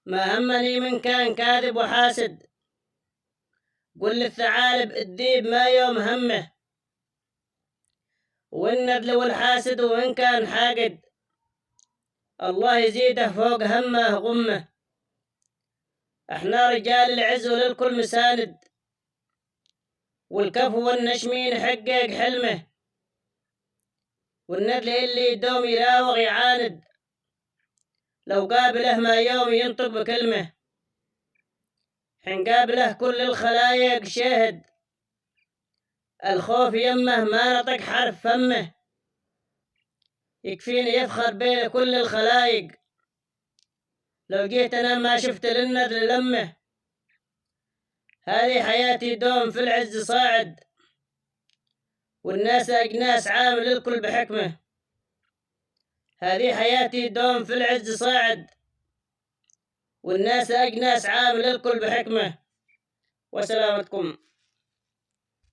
ما همني من كان كاذب وحاسد، قل للثعالب الديب ما يوم همه، والندل والحاسد وإن كان حاقد الله يزيده فوق همه غمه. احنا رجال العز وللكل مساند، والكفو والنشمين يحقق حلمه، والندل اللي يدوم يراوغ يعاند لو قابله ما يوم ينطق بكلمه. حين قابله كل الخلايق شهد الخوف يمه ما نطق حرف فمه، يكفيني يفخر بين كل الخلايق لو جيت أنا ما شفت للندل لمه. هذه حياتي دوم في العز صاعد، والناس أجناس عامل الكل بحكمه. هذه حياتي دوم في العز صاعد، والناس أجناس عامل الكل بحكمه. وسلامتكم.